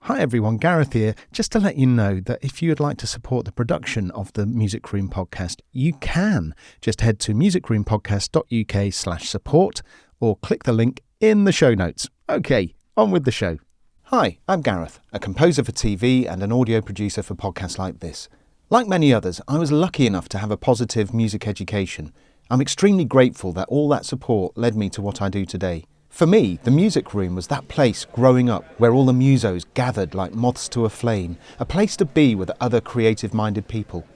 Hi everyone, Gareth here. Just to let you know that if you would like to support the production of the Music Room podcast, you can. Just head to musicroompodcast.uk/support or click the link in the show notes. Okay, on with the show. Hi, I'm Gareth, a composer for TV and an audio producer for podcasts like this. Like many others, I was lucky enough to have a positive music education. I'm extremely grateful that all that support led me to what I do today. For me, the music room was that place growing up where all the musos gathered like moths to a flame, a place to be with other creative-minded people.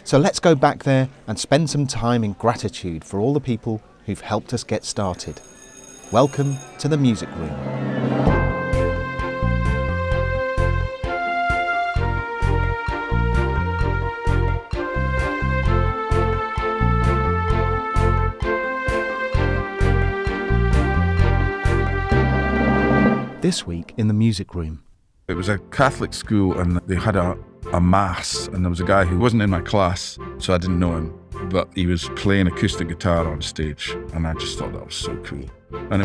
So let's go back there and spend some time in gratitude for all the people who've helped us get started. Welcome to the music room. This week in the music room. It was a Catholic school and they had a mass, and there was a guy who wasn't in my class, so I didn't know him, but he was playing acoustic guitar on stage, and I just thought that was so cool. And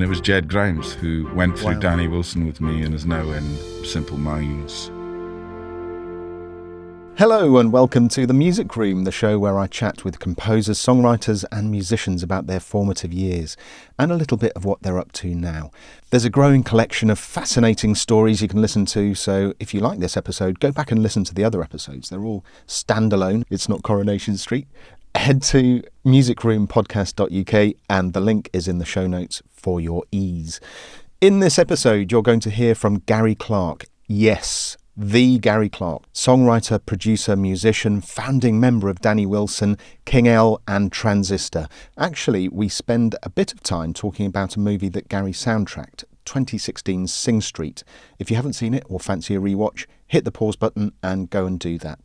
it was Jed Grimes, who went through Danny Wilson with me and is now in Simple Minds. Hello and welcome to The Music Room, the show where I chat with composers, songwriters and musicians about their formative years and a little bit of what they're up to now. There's a growing collection of fascinating stories you can listen to, so if you like this episode, go back and listen to the other episodes. They're all standalone. It's not Coronation Street. Head to musicroompodcast.uk and the link is in the show notes for your ease. In this episode, you're going to hear from Gary Clark. Yes, the Gary Clark, songwriter, producer, musician, founding member of Danny Wilson, King L and Transistor. Actually, we spend a bit of time talking about a movie that Gary soundtracked, 2016's Sing Street. If you haven't seen it or fancy a rewatch, hit the pause button and go and do that.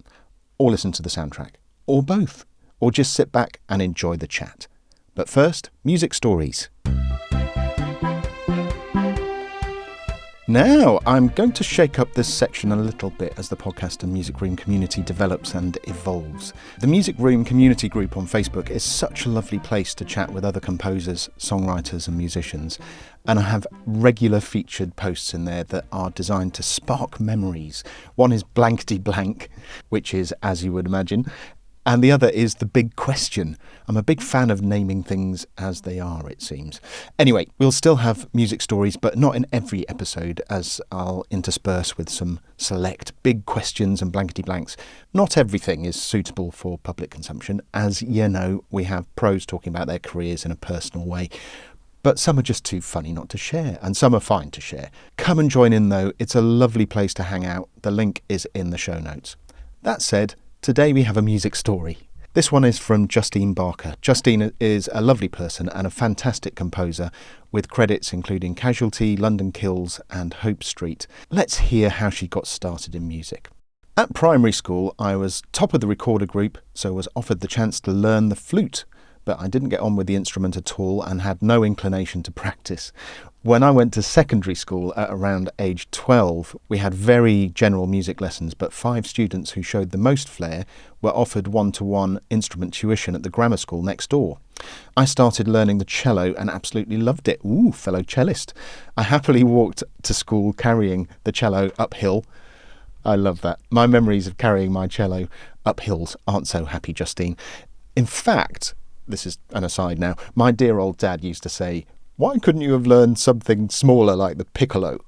Or listen to the soundtrack. Or both. Or just sit back and enjoy the chat. But first, music stories. Now, I'm going to shake up this section a little bit as the podcast and Music Room community develops and evolves. The Music Room community group on Facebook is such a lovely place to chat with other composers, songwriters and musicians, and I have regular featured posts in there that are designed to spark memories. One is blankety blank, which is, as you would imagine, and the other is the big question. I'm a big fan of naming things as they are, it seems. Anyway, we'll still have music stories, but not in every episode, as I'll intersperse with some select big questions and blankety blanks. Not everything is suitable for public consumption. As you know, we have pros talking about their careers in a personal way. But some are just too funny not to share, and some are fine to share. Come and join in though, it's a lovely place to hang out. The link is in the show notes. That said, today we have a music story. This one is from Justine Barker. Justine is a lovely person and a fantastic composer with credits including Casualty, London Kills and Hope Street. Let's hear how she got started in music. At primary school, I was top of the recorder group, so was offered the chance to learn the flute, but I didn't get on with the instrument at all and had no inclination to practice. When I went to secondary school at around age 12, we had very general music lessons, but 5 students who showed the most flair were offered one-to-one instrument tuition at the grammar school next door. I started learning the cello and absolutely loved it. Ooh, fellow cellist. I happily walked to school carrying the cello uphill. I love that. My memories of carrying my cello up hills aren't so happy, Justine. In fact, this is an aside now, my dear old dad used to say, "Why couldn't you have learned something smaller like the piccolo?"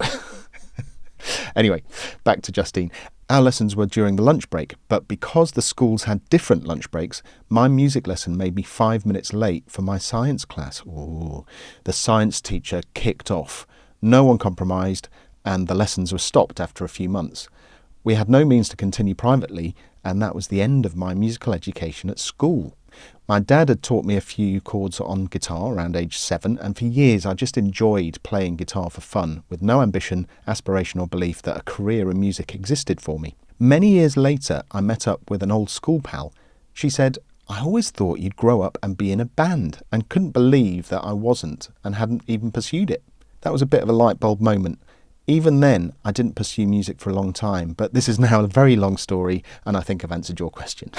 Anyway, back to Justine. Our lessons were during the lunch break, but because the schools had different lunch breaks, my music lesson made me 5 minutes late for my science class. Ooh, the science teacher kicked off. No one compromised, and the lessons were stopped after a few months. We had no means to continue privately, and that was the end of my musical education at school. My dad had taught me a few chords on guitar around age 7, and for years I just enjoyed playing guitar for fun, with no ambition, aspiration or belief that a career in music existed for me. Many years later, I met up with an old school pal. She said, "I always thought you'd grow up and be in a band," and couldn't believe that I wasn't and hadn't even pursued it. That was a bit of a light bulb moment. Even then, I didn't pursue music for a long time, but this is now a very long story, and I think I've answered your question.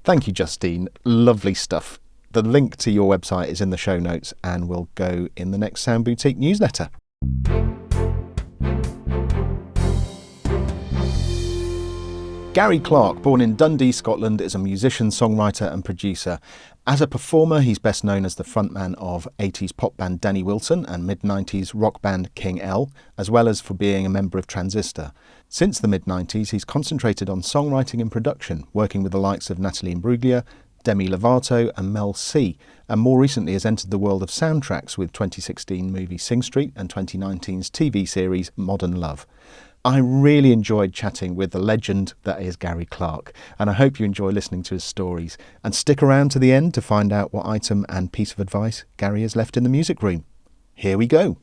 Thank you, Justine. Lovely stuff. The link to your website is in the show notes and will go in the next Sound Boutique newsletter. Gary Clark, born in Dundee, Scotland, is a musician, songwriter and producer. As a performer, he's best known as the frontman of 80s pop band Danny Wilson and mid-90s rock band King L, as well as for being a member of Transistor. Since the mid-90s, he's concentrated on songwriting and production, working with the likes of Natalie Imbruglia, Demi Lovato and Mel C, and more recently has entered the world of soundtracks with 2016 movie Sing Street and 2019's TV series Modern Love. I really enjoyed chatting with the legend that is Gary Clark, and I hope you enjoy listening to his stories. And stick around to the end to find out what item and piece of advice Gary has left in the music room. Here we go.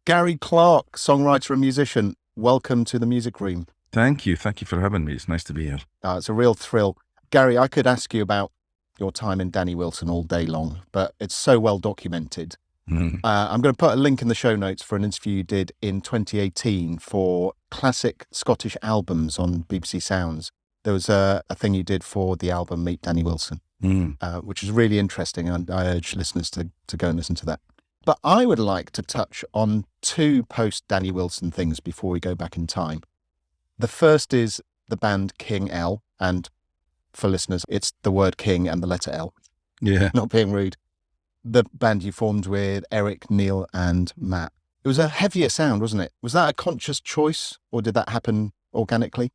Gary Clark, songwriter and musician, welcome to the music room. Thank you. Thank you for having me. It's nice to be here. It's a real thrill. Gary, I could ask you about your time in Danny Wilson all day long, but it's so well documented. I'm going to put a link in the show notes for an interview you did in 2018 for classic Scottish albums on BBC Sounds. There was a thing you did for the album Meet Danny Wilson, which is really interesting, and I urge listeners to go and listen to that. But I would like to touch on two post-Danny Wilson things before we go back in time. The first is the band King L, and for listeners, it's the word King and the letter L. Yeah. Not being rude. The band you formed with Eric, Neil and Matt. It was a heavier sound, wasn't it? Was that a conscious choice or did that happen organically?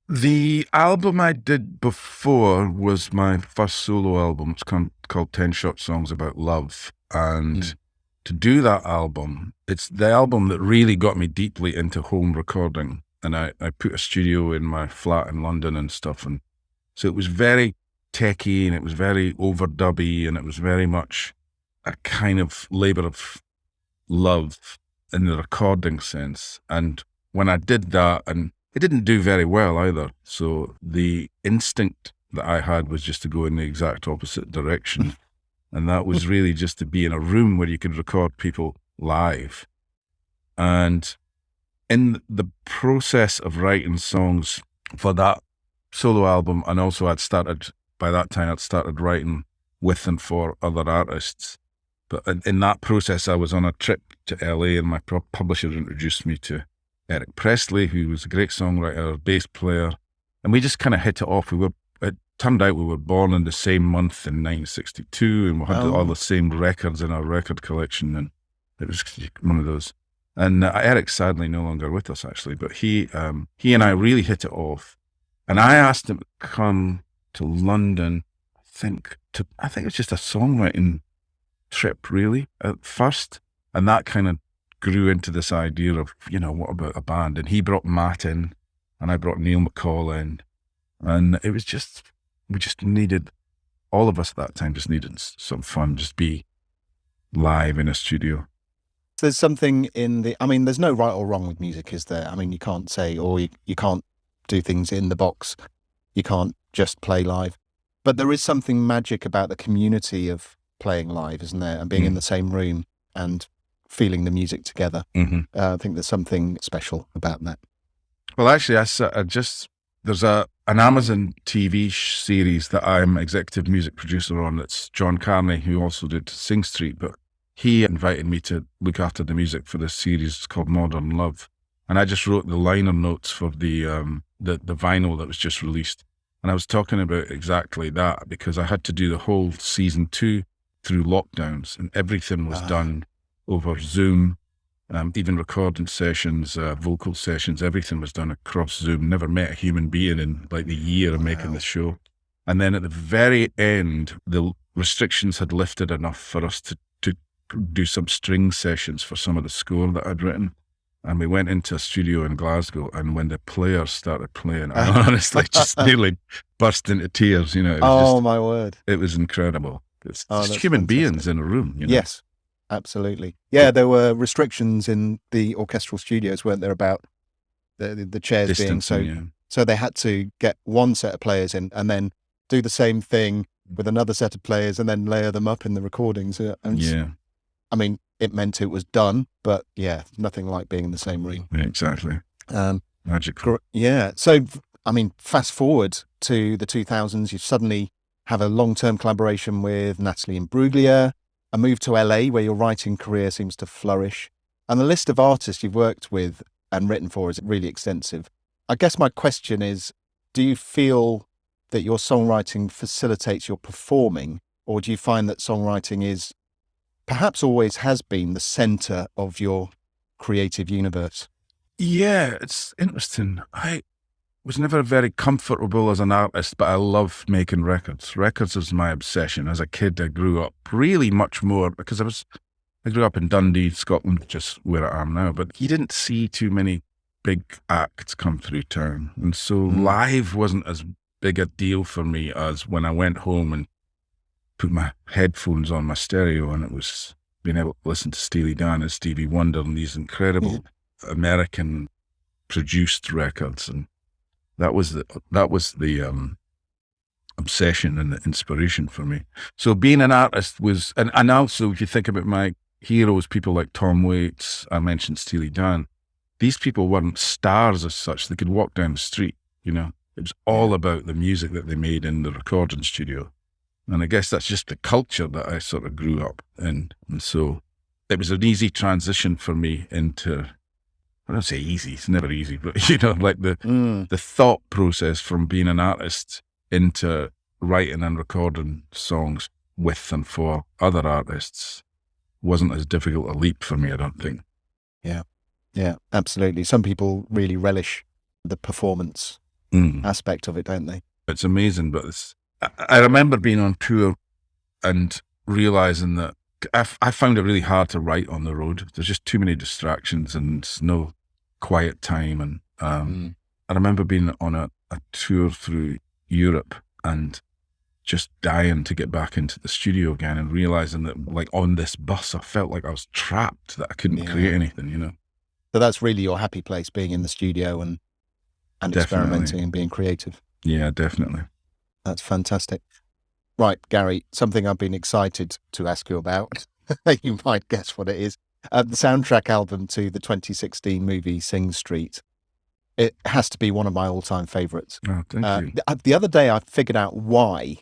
The album I did before was my first solo album. It's called 10 Short Songs About Love. And to do that album, it's the album that really got me deeply into home recording. And I put a studio in my flat in London and stuff. And so it was very techie and it was very overdubby and it was very much a kind of labour of love in the recording sense. And when I did that, and it didn't do very well either, so the instinct that I had was just to go in the exact opposite direction. And that was really just to be in a room where you could record people live. And in the process of writing songs for that solo album, and also by that time I'd started writing with and for other artists. But in that process, I was on a trip to LA and my publisher introduced me to Eric Presley, who was a great songwriter, bass player. And we just kind of hit it off. It turned out we were born in the same month in 1962 and we had all the same records in our record collection. And it was one of those. And Eric's sadly no longer with us actually, but he and I really hit it off. And I asked him to come to London, I think it was just a songwriting trip really at first. And that kind of grew into this idea of, what about a band? And he brought Matt in and I brought Neil McCall in. And it was just, we just needed, all of us at that time just needed some fun, just be live in a studio. There's something there's no right or wrong with music, is there? You can't say, or you can't do things in the box. You can't just play live. But there is something magic about the community of playing live, isn't there? And being in the same room and feeling the music together. I think there's something special about that. Well, actually, there's an Amazon TV series that I'm executive music producer on. It's John Carney, who also did Sing Street, but he invited me to look after the music for this series. It's called Modern Love. And I just wrote the liner notes for the vinyl that was just released. And I was talking about exactly that because I had to do the whole season 2 through lockdowns and everything was done over Zoom, even recording sessions, vocal sessions, everything was done across Zoom. Never met a human being in like the year of making the show. And then at the very end, the restrictions had lifted enough for us to do some string sessions for some of the score that I'd written. And we went into a studio in Glasgow, and when the players started playing, I honestly just nearly burst into tears. It was my word. It was incredible. It's just human beings in a room. Yes, absolutely. Yeah, there were restrictions in the orchestral studios, weren't there, about the chairs being so they had to get one set of players in and then do the same thing with another set of players and then layer them up in the recordings. It meant it was done, but nothing like being in the same room. Yeah, exactly. Magical. Yeah. So, fast forward to the 2000s, you suddenly have a long-term collaboration with Natalie Imbruglia, a move to LA where your writing career seems to flourish. And the list of artists you've worked with and written for is really extensive. I guess my question is, do you feel that your songwriting facilitates your performing, or do you find that songwriting is perhaps always has been the center of your creative universe? Yeah, it's interesting. I was never very comfortable as an artist, but I love making records. Records is my obsession. As a kid, I grew up really much more because I grew up in Dundee, Scotland, just where I am now, but you didn't see too many big acts come through town. And so live wasn't as big a deal for me as when I went home and put my headphones on my stereo, and it was being able to listen to Steely Dan and Stevie Wonder and these incredible American produced records. And that was the obsession and the inspiration for me. So being an artist was, and also if you think about my heroes, people like Tom Waits, I mentioned Steely Dan, these people weren't stars as such. They could walk down the street, you know. It was all about the music that they made in the recording studio. And I guess that's just the culture that I sort of grew up in. And so it was an easy transition for me into, I don't say easy, it's never easy, but you know, like the thought process from being an artist into writing and recording songs with and for other artists wasn't as difficult a leap for me, I don't think. Yeah, absolutely. Some people really relish the performance aspect of it, don't they? It's amazing, but I remember being on tour and realizing that I found it really hard to write on the road. There's just too many distractions and no quiet time. And I remember being on a tour through Europe and just dying to get back into the studio again and realizing that, like, on this bus, I felt like I was trapped, that I couldn't create anything, you know? So that's really your happy place, being in the studio and experimenting and being creative. Yeah, definitely. That's fantastic. Right, Gary, something I've been excited to ask you about. You might guess what it is. The soundtrack album to the 2016 movie Sing Street. It has to be one of my all-time favorites. Oh, thank you. The other day I figured out why.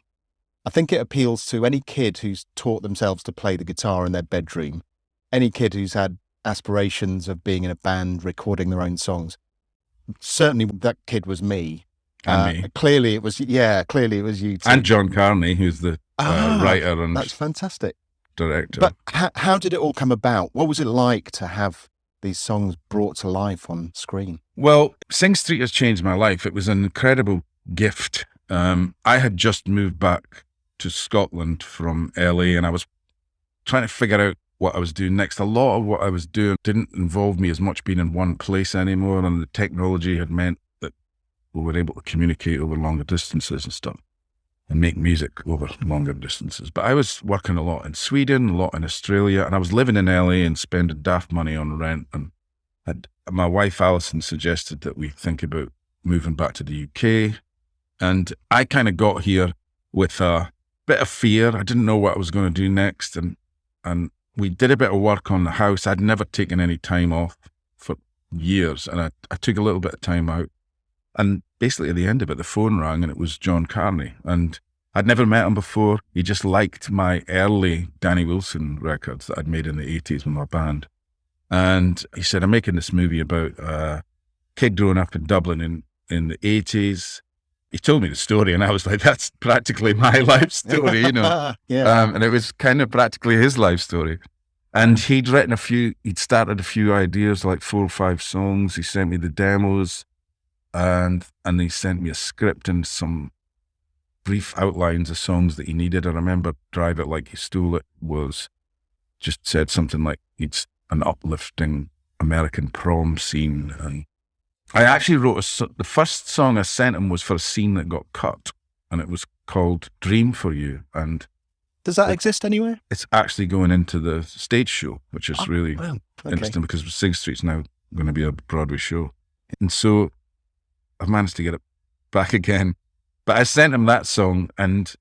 I think it appeals to any kid who's taught themselves to play the guitar in their bedroom, any kid who's had aspirations of being in a band, recording their own songs. Certainly that kid was me. And me. Clearly it was you too. And John Carney, who's the writer and that's fantastic. director. But how did it all come about? What was it like to have these songs brought to life on screen? Well, Sing Street has changed my life. It was an incredible gift. I had just moved back to Scotland from LA, and I was trying to figure out what I was doing next. A lot of what I was doing didn't involve me as much being in one place anymore, and the technology had meant that we were able to communicate over longer distances and stuff and make music over longer distances. But I was working a lot in Sweden, a lot in Australia, and I was living in LA and spending daft money on rent. And my wife, Alison, suggested that we think about moving back to the UK. And I kind of got here with a bit of fear. I didn't know what I was going to do next. And we did a bit of work on the house. I'd never taken any time off for years. And I took a little bit of time out. And basically at the end of it, the phone rang and it was John Carney. And I'd never met him before. He just liked my early Danny Wilson records that I'd made in the 80s with my band. And he said, I'm making this movie about a kid growing up in Dublin in the 80s. He told me the story and I was like, that's practically my life story, you know. And it was kind of practically his life story. And he'd started a few ideas, like 4 or 5 songs. He sent me the demos and he sent me a script and some brief outlines of songs that he needed. I remember Drive It Like You Stole It just said something like it's an uplifting American prom scene. And I actually wrote the first song I sent him was for a scene that got cut, and it was called Dream for You. And does that exist anywhere? It's actually going into the stage show, which is really interesting because Sing Street's now going to be a Broadway show. And so I've managed to get it back again. But I sent him that song, and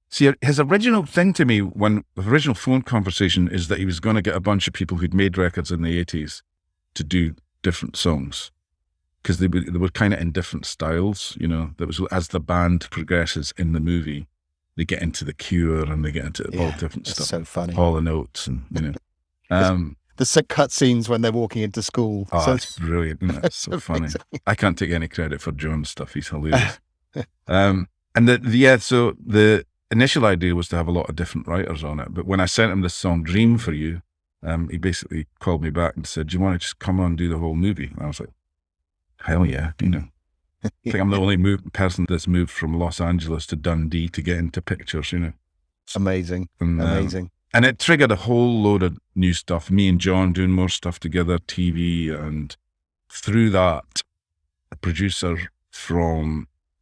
see, his original thing to me, the original phone conversation, is that he was going to get a bunch of people who'd made records in the 80s to do different songs. Because they were kind of in different styles, you know. There was, as the band progresses in the movie, they get into The Cure and they get into all different stuff. So funny. Hall & Oates and, you know. the cut scenes when they're walking into school. Oh, So it's brilliant. Isn't it? It's so funny. amazing. I can't take any credit for John's stuff. He's hilarious. And so the initial idea was to have a lot of different writers on it. But when I sent him this song, Dream for You, he basically called me back and said, do you want to just come on and do the whole movie? And I was like, hell yeah, I think I'm the only person that's moved from Los Angeles to Dundee to get into pictures, Amazing. Amazing. And it triggered a whole load of new stuff. Me and John doing more stuff together, TV. And through that, a producer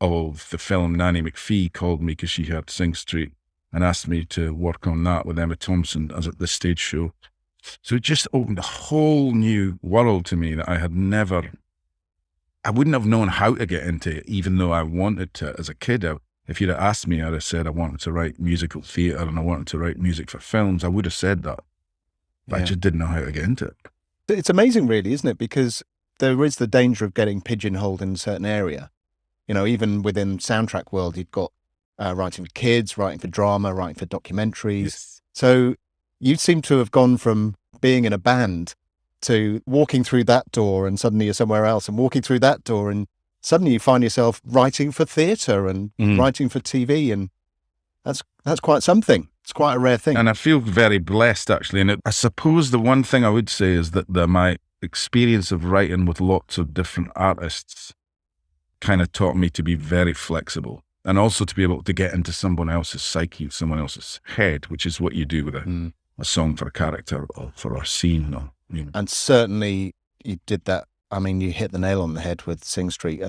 of the film, Nanny McPhee, called me because she had Sing Street and asked me to work on that with Emma Thompson as at the stage show. So it just opened a whole new world to me that I wouldn't have known how to get into it, even though I wanted to. As a kid, if you'd have asked me, I'd have said I wanted to write musical theatre and I wanted to write music for films. I would have said that, but I just didn't know how to get into it. It's amazing, really, isn't it? Because there is the danger of getting pigeonholed in a certain area. Even within soundtrack world, you've got writing for kids, writing for drama, writing for documentaries. Yes. So you seem to have gone from being in a band to walking through that door and suddenly you're somewhere else, and walking through that door and suddenly you find yourself writing for theatre and writing for TV, and that's quite something. It's quite a rare thing. And I feel very blessed, actually. And I suppose the one thing I would say is that my experience of writing with lots of different artists kind of taught me to be very flexible, and also to be able to get into someone else's psyche, someone else's head, which is what you do with a song for a character or for a scene. And certainly you did that. I mean, you hit the nail on the head with Sing Street.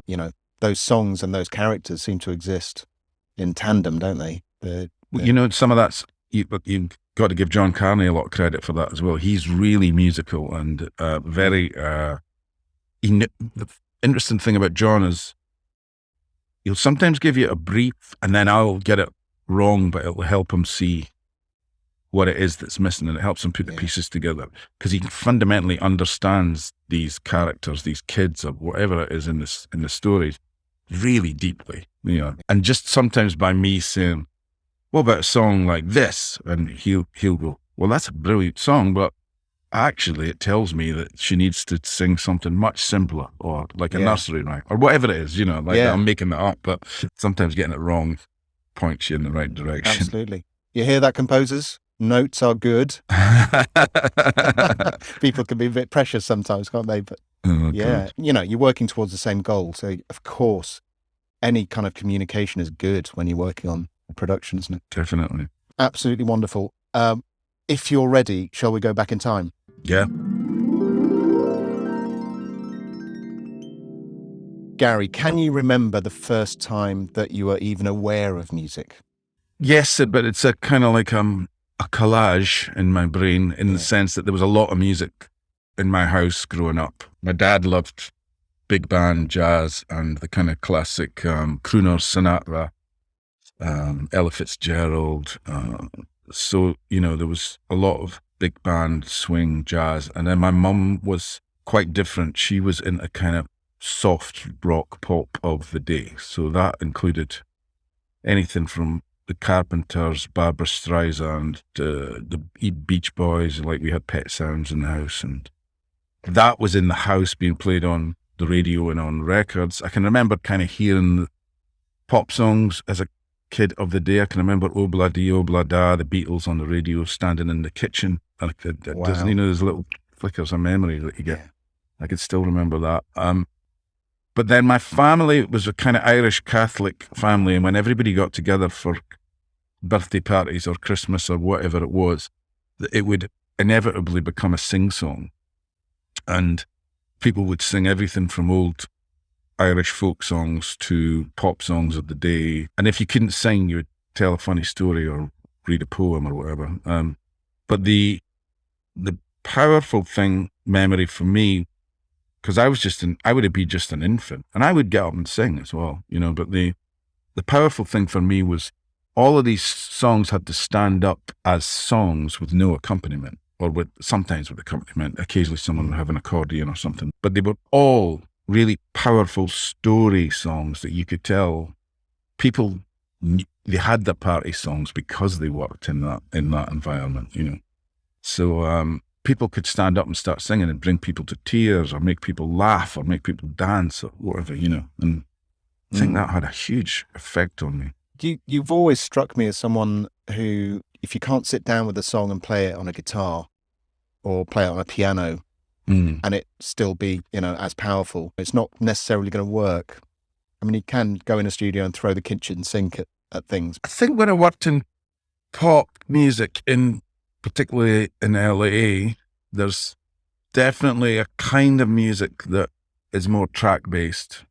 Those songs and those characters seem to exist in tandem, don't they? Some of that's, you've got to give John Carney a lot of credit for that as well. He's really musical and very, the interesting thing about John is he'll sometimes give you a brief and then I'll get it wrong, but it'll help him see what it is that's missing, and it helps him put the pieces together, because he fundamentally understands these characters, these kids, or whatever it is in the stories, really deeply. And just sometimes by me saying, "What about a song like this?" and he'll go, "Well, that's a brilliant song, but actually it tells me that she needs to sing something much simpler, or like a nursery rhyme, or whatever it is." I'm making that up, but sometimes getting it wrong points you in the right direction. Absolutely. You hear that, composers? Notes are good. People can be a bit precious sometimes, can't they? But you're working towards the same goal. So of course, any kind of communication is good when you're working on a production, isn't it? Definitely. Absolutely wonderful. If you're ready, shall we go back in time? Yeah. Gary, can you remember the first time that you were even aware of music? Yes, but it's a kind of like a collage in my brain, in the sense that there was a lot of music in my house growing up. My dad loved big band jazz and the kind of classic crooner, Sinatra, Ella Fitzgerald. So there was a lot of big band, swing, jazz. And then my mum was quite different. She was in a kind of soft rock pop of the day. So that included anything from the Carpenters, Barbra Streisand, the Beach Boys, like we had Pet Sounds in the house. And that was in the house being played on the radio and on records. I can remember kind of hearing pop songs as a kid of the day. I can remember Obla Di Obla Da, the Beatles on the radio, standing in the kitchen. And there's little flickers of memory that you get. Yeah. I could still remember that. But then my family was a kind of Irish Catholic family, and when everybody got together for birthday parties or Christmas or whatever it was, it would inevitably become a sing-song. And people would sing everything from old Irish folk songs to pop songs of the day. And if you couldn't sing, you would tell a funny story or read a poem or whatever. But the powerful memory for me, because I would be just an infant, and I would get up and sing as well, but the powerful thing for me was all of these songs had to stand up as songs with no accompaniment, or sometimes with accompaniment. Occasionally someone would have an accordion or something, but they were all really powerful story songs that you could tell people they had the party songs because they worked in that environment, So people could stand up and start singing and bring people to tears or make people laugh or make people dance or whatever, and I think that had a huge effect on me. You've always struck me as someone who, if you can't sit down with a song and play it on a guitar or play it on a piano and it still be, as powerful, it's not necessarily going to work. I mean, you can go in a studio and throw the kitchen sink at things. I think when I worked in pop music, particularly in LA, there's definitely a kind of music that is more track-based.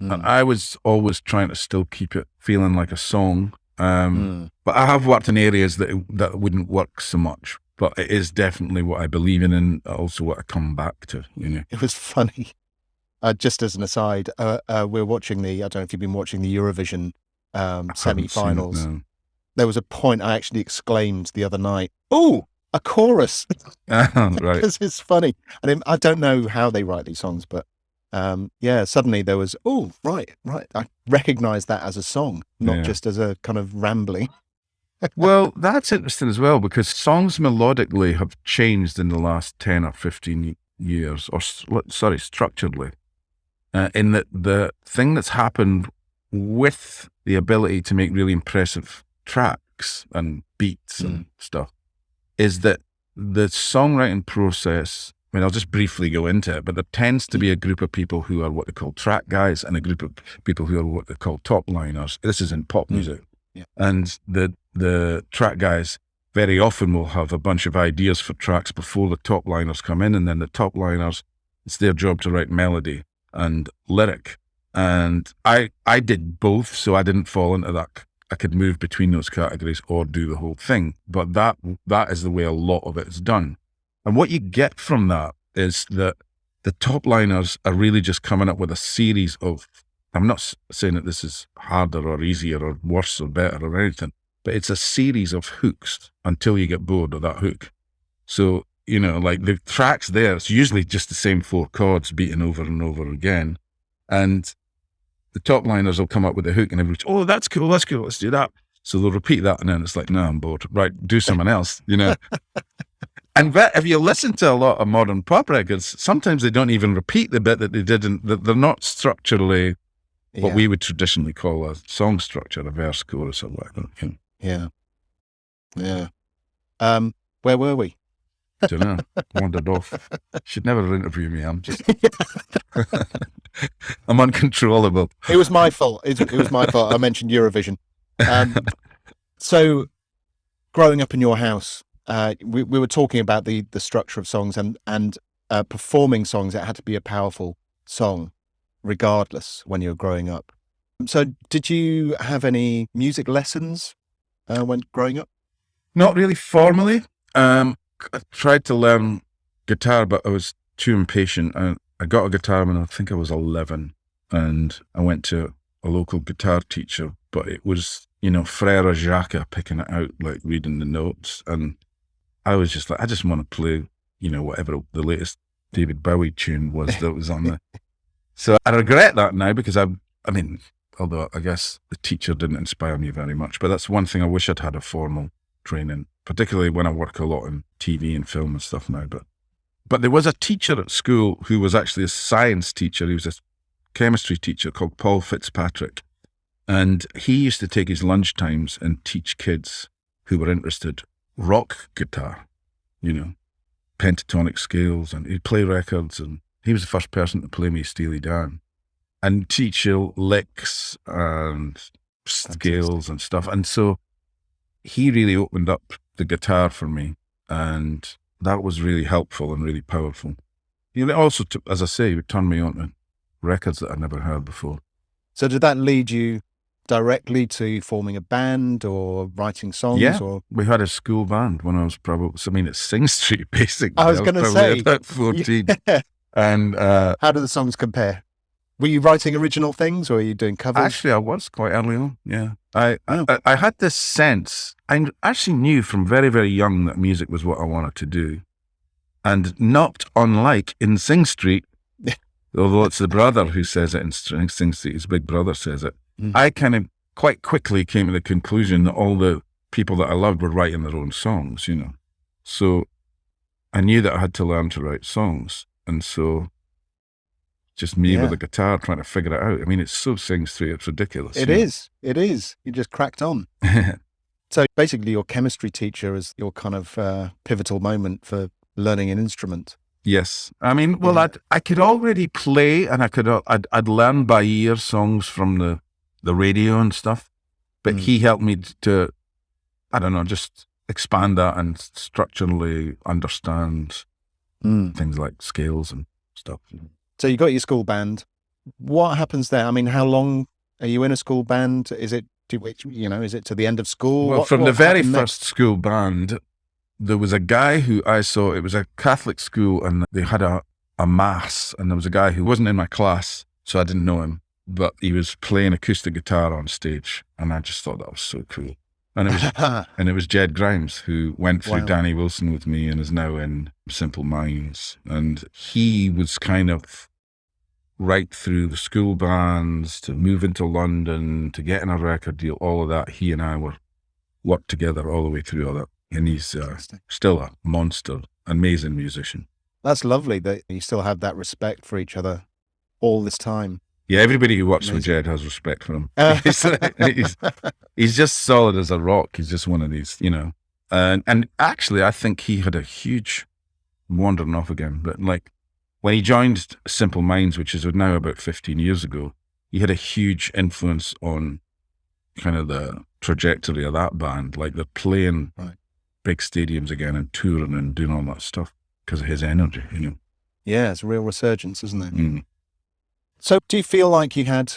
And I was always trying to still keep it feeling like a song. But I have worked in areas that wouldn't work so much. But it is definitely what I believe in and also what I come back to, It was funny. Just as an aside, we're watching I don't know if you've been watching the Eurovision semi-finals. No. There was a point I actually exclaimed the other night, "Oh, a chorus!" Right. Because it's funny. And I don't know how they write these songs, but suddenly there was, oh, right. I recognise that as a song, not just as a kind of rambling. Well, that's interesting as well, because songs melodically have changed in the last 10 or 15 years, structurally. In that the thing that's happened with the ability to make really impressive tracks and beats and stuff is that the songwriting process, I mean, I'll just briefly go into it, but there tends to be a group of people who are what they call track guys and a group of people who are what they call top liners. This is in pop music. Yeah. And the track guys very often will have a bunch of ideas for tracks before the top liners come in, and then the top liners, it's their job to write melody and lyric. And I did both, so I didn't fall into that. I could move between those categories or do the whole thing. But that is the way a lot of it is done. And what you get from that is that the top liners are really just coming up with a series of, I'm not saying that this is harder or easier or worse or better or anything, but it's a series of hooks until you get bored of that hook. So, like the tracks there, it's usually just the same 4 chords beaten over and over again. And the top liners will come up with a hook and everybody's, oh, that's cool, let's do that. So they'll repeat that and then it's like, no, I'm bored. Right, do something else, And if you listen to a lot of modern pop records, sometimes they don't even repeat the bit that they didn't, they're not structurally what we would traditionally call a song structure, a verse, chorus, or whatever. Yeah. Where were we? I don't know. Wandered off. Should never interview me. I'm just, I'm uncontrollable. It was my fault. It was my fault. I mentioned Eurovision. So, growing up in your house, we were talking about the structure of songs and performing songs. It had to be a powerful song, regardless, when you were growing up. So, did you have any music lessons when growing up? Not really formally. I tried to learn guitar, but I was too impatient. I got a guitar when I think I was 11, and I went to a local guitar teacher, but it was, Frere Jacques picking it out, like reading the notes. And I was just like, I just want to play, whatever the latest David Bowie tune was that was on there. So I regret that now because I mean, although I guess the teacher didn't inspire me very much, but that's one thing I wish I'd had a formal training, particularly when I work a lot in TV and film and stuff now. But there was a teacher at school who was actually a science teacher. He was a chemistry teacher called Paul Fitzpatrick. And he used to take his lunch times and teach kids who were interested rock guitar, pentatonic scales, and he'd play records. And he was the first person to play me Steely Dan and teach you licks and scales and stuff. And so he really opened up the guitar for me, and that was really helpful and really powerful. He also, as I say, he would turn me on to records that I'd never heard before. So did that lead you directly to forming a band or writing songs? Yeah, or? We had a school band when I was at Sing Street, basically. I was going to say. About 14. Yeah. And how do the songs compare? Were you writing original things or were you doing covers? Actually, I was quite early on, yeah. I had this sense, I actually knew from very, very young that music was what I wanted to do. And not unlike in Sing Street, although it's the brother who says it in Sing Street, his big brother says it, I kind of quite quickly came to the conclusion that all the people that I loved were writing their own songs, So I knew that I had to learn to write songs. And so just me with a guitar trying to figure it out. I mean, it so sings through, it's ridiculous. It is. You just cracked on. So basically your chemistry teacher is your kind of pivotal moment for learning an instrument. Yes. I mean, well, I could already play, and I'd learn by ear songs from the radio and stuff, but he helped me to, I don't know, just expand that and structurally understand things like scales and stuff. So you got your school band. What happens there? I mean, how long are you in a school band? Is it to the end of school? Well, from the very first school band, there was a guy who I saw, it was a Catholic school, and they had a mass, and there was a guy who wasn't in my class, so I didn't know him, but he was playing acoustic guitar on stage, and I just thought that was so cool. And it was Jed Grimes, who went through Danny Wilson with me and is now in Simple Minds. And he was kind of right through the school bands, to move into London, to get in a record deal, all of that. He and I worked together all the way through all that. And he's still a monster, amazing musician. That's lovely that you still have that respect for each other all this time. Yeah, everybody who works with Jed has respect for him. He's just solid as a rock. He's just one of these, And actually, I think he had a huge, wandering off again, but like when he joined Simple Minds, which is now about 15 years ago, he had a huge influence on kind of the trajectory of that band. Like they're playing big stadiums again and touring and doing all that stuff because of his energy, Yeah, it's a real resurgence, isn't it? So do you feel like you had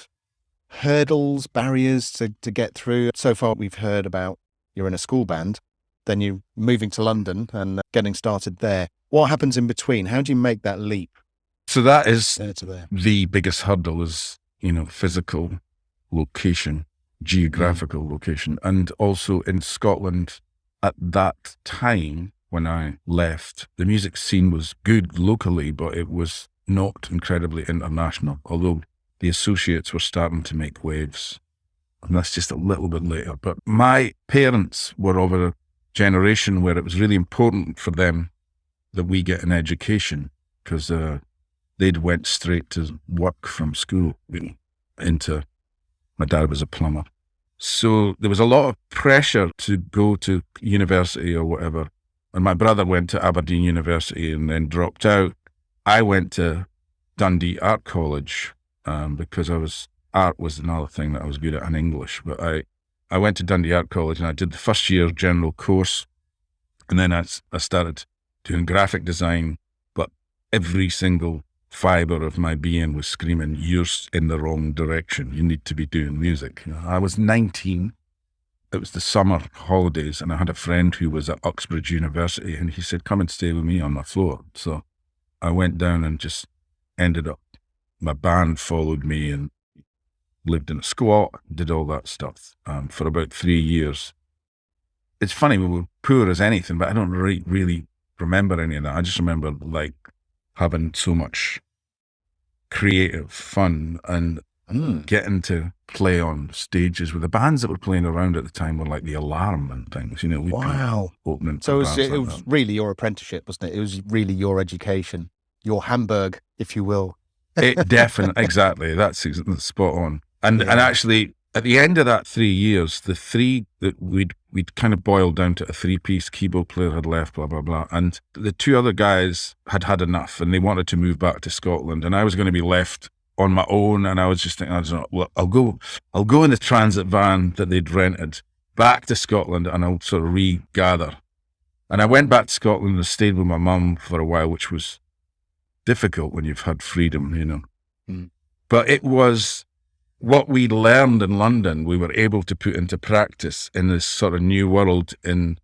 hurdles, barriers to get through? So far we've heard about you're in a school band, then you're moving to London and getting started there. What happens in between? How do you make that leap? So that is the biggest hurdle is, physical location, geographical location. And also in Scotland at that time when I left, the music scene was good locally, but it was not incredibly international, although the associates were starting to make waves. And that's just a little bit later. But my parents were of a generation where it was really important for them that we get an education, because they'd went straight to work from school my dad was a plumber. So there was a lot of pressure to go to university or whatever. And my brother went to Aberdeen University and then dropped out. I went to Dundee Art College because art was another thing that I was good at, and English. But I went to Dundee Art College and I did the first year general course. And then I started doing graphic design, but every single fiber of my being was screaming, you're in the wrong direction. You need to be doing music. I was 19. It was the summer holidays, and I had a friend who was at Uxbridge University, and he said, come and stay with me on my floor. So I went down and just ended up, my band followed me and lived in a squat, did all that stuff for about 3 years. It's funny, we were poor as anything, but I don't really remember any of that. I just remember like having so much creative fun and getting to play on stages with the bands that were playing around at the time were like the Alarm and things, Wow. Opening. So it was really your apprenticeship, wasn't it? It was really your education, your Hamburg, if you will. It definitely, exactly. That's spot on. And actually, at the end of that 3 years, the three that we'd kind of boiled down to a 3-piece, keyboard player had left, blah, blah, blah. And the 2 other guys had had enough and they wanted to move back to Scotland. And I was going to be left on my own. And I was just thinking, I'll go in the transit van that they'd rented back to Scotland and I'll sort of regather. And I went back to Scotland and stayed with my mum for a while, which was difficult when you've had freedom, But it was what we learned in London, we were able to put into practice in this sort of new world. And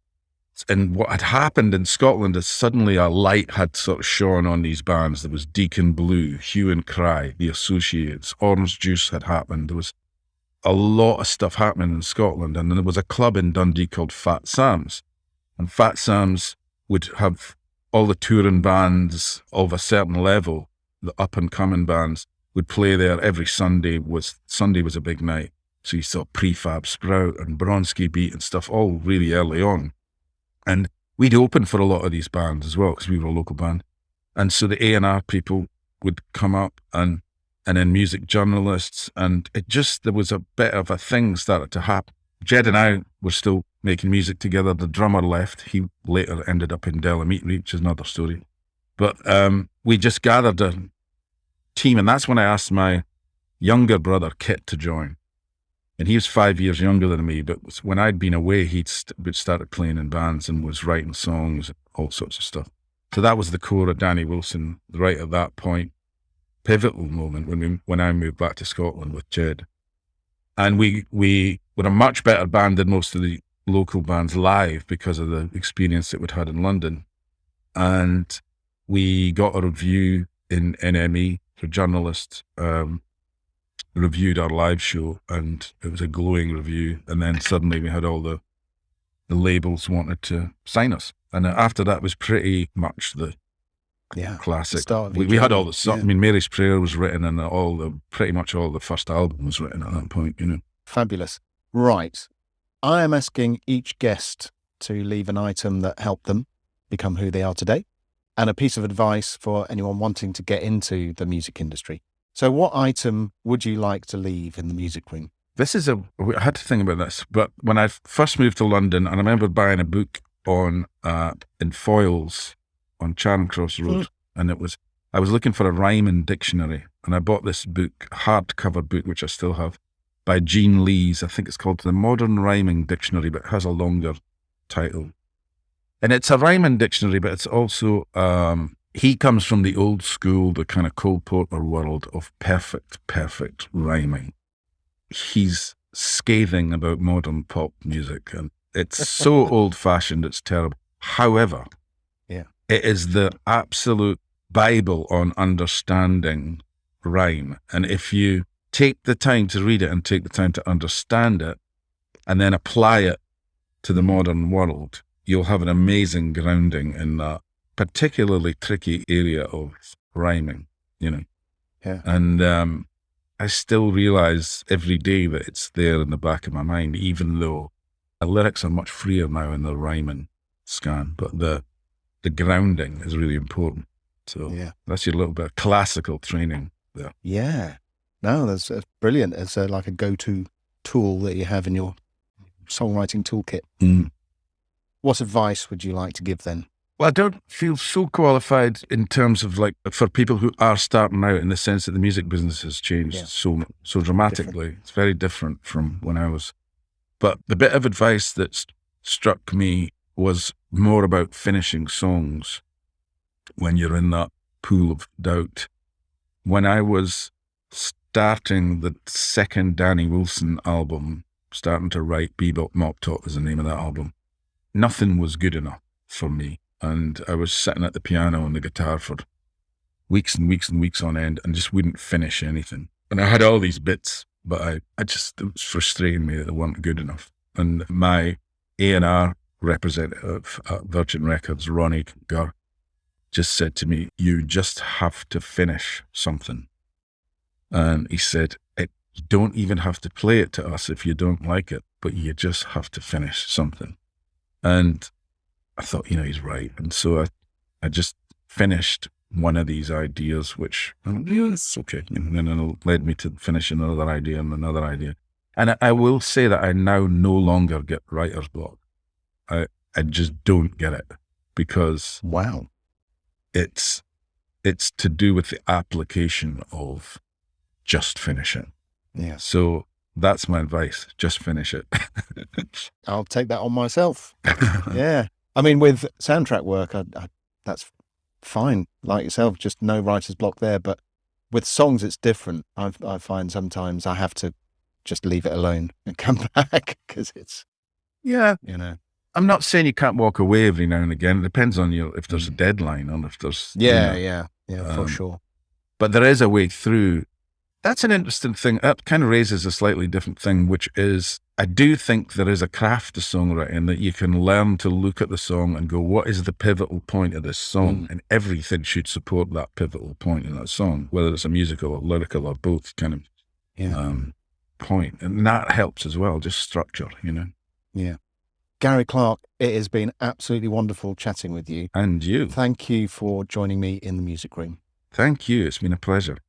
what had happened in Scotland is suddenly a light had sort of shone on these bands. There was Deacon Blue, Hue and Cry, The Associates, Orange Juice had happened. There was a lot of stuff happening in Scotland. And then there was a club in Dundee called Fat Sam's. And Fat Sam's would have all the touring bands of a certain level, the up-and-coming bands, would play there every Sunday. Sunday was a big night. So you saw Prefab Sprout and Bronski Beat and stuff all really early on. And we'd open for a lot of these bands as well because we were a local band. And so the A&R people would come up and then music journalists, and there was a bit of a thing started to happen. Jed and I were still making music together. The drummer left. He later ended up in Delameet, which is another story. But we just gathered a team, and that's when I asked my younger brother, Kit, to join. And he was 5 years younger than me, but when I'd been away, he'd started playing in bands and was writing songs, all sorts of stuff. So that was the core of Danny Wilson right at that point. Pivotal moment when I moved back to Scotland with Jed. And we were a much better band than most of the local bands live because of the experience that we'd had in London. And we got a review in NME for journalists, reviewed our live show, and it was a glowing review. And then suddenly we had all the labels wanted to sign us. And after that was pretty much the classic. We had all the songs. I mean, Mary's Prayer was written, and pretty much all the first album was written at that point, you know. Fabulous. Right. I am asking each guest to leave an item that helped them become who they are today, and a piece of advice for anyone wanting to get into the music industry. So what item would you like to leave in the music room? I had to think about this, but when I first moved to London, and I remember buying a book in Foyles on Charing Cross Road, and I was looking for a rhyming dictionary, and I bought this book, hardcover book, which I still have, by Jean Lees. I think it's called The Modern Rhyming Dictionary, but it has a longer title. And it's a rhyming dictionary, but it's also, he comes from the old school, the kind of Cole Porter world of perfect rhyming. He's scathing about modern pop music, and it's so old-fashioned, it's terrible. However, it is the absolute Bible on understanding rhyme. And if you take the time to read it and take the time to understand it and then apply it to the modern world, you'll have an amazing grounding in that particularly tricky area of rhyming, you know. Yeah. And I still realize every day that it's there in the back of my mind, even though the lyrics are much freer now in the rhyming scan, but the grounding is really important. So that's your little bit of classical training there. Yeah. No, that's brilliant. It's like a go-to tool that you have in your songwriting toolkit. Mm. What advice would you like to give then? Well, I don't feel so qualified in terms of for people who are starting out, in the sense that the music business has changed so dramatically. Different. It's very different from when I was. But the bit of advice that struck me was more about finishing songs when you're in that pool of doubt. When I was starting the second Danny Wilson album, starting to write Bebop Mop Top is the name of that album, nothing was good enough for me. And I was sitting at the piano and the guitar for weeks and weeks and weeks on end and just wouldn't finish anything. And I had all these bits, but it was frustrating me that they weren't good enough. And my A&R representative at Virgin Records, Ronnie Gareth, just said to me, "You just have to finish something." And he said, "You don't even have to play it to us if you don't like it, but you just have to finish something." And I thought, he's right. And so I just finished one of these ideas, which, it's okay. And then it led me to finish another idea and another idea. And I will say that I now no longer get writer's block. I just don't get it, because it's to do with the application of just finish it. Yeah. So that's my advice. Just finish it. I'll take that on myself. Yeah. I mean, with soundtrack work, that's fine. Like yourself, just no writer's block there. But with songs, it's different. I find sometimes I have to just leave it alone and come back because it's, I'm not saying you can't walk away every now and again. It depends on if there's a deadline or if there's... Yeah, for sure. But there is a way through. That's an interesting thing. That kind of raises a slightly different thing, which is, I do think there is a craft to songwriting that you can learn to look at the song and go, what is the pivotal point of this song? And everything should support that pivotal point in that song, whether it's a musical or lyrical or both kind of point. And that helps as well, just structure, Yeah. Gary Clark, it has been absolutely wonderful chatting with you. And you. Thank you for joining me in the music room. Thank you. It's been a pleasure.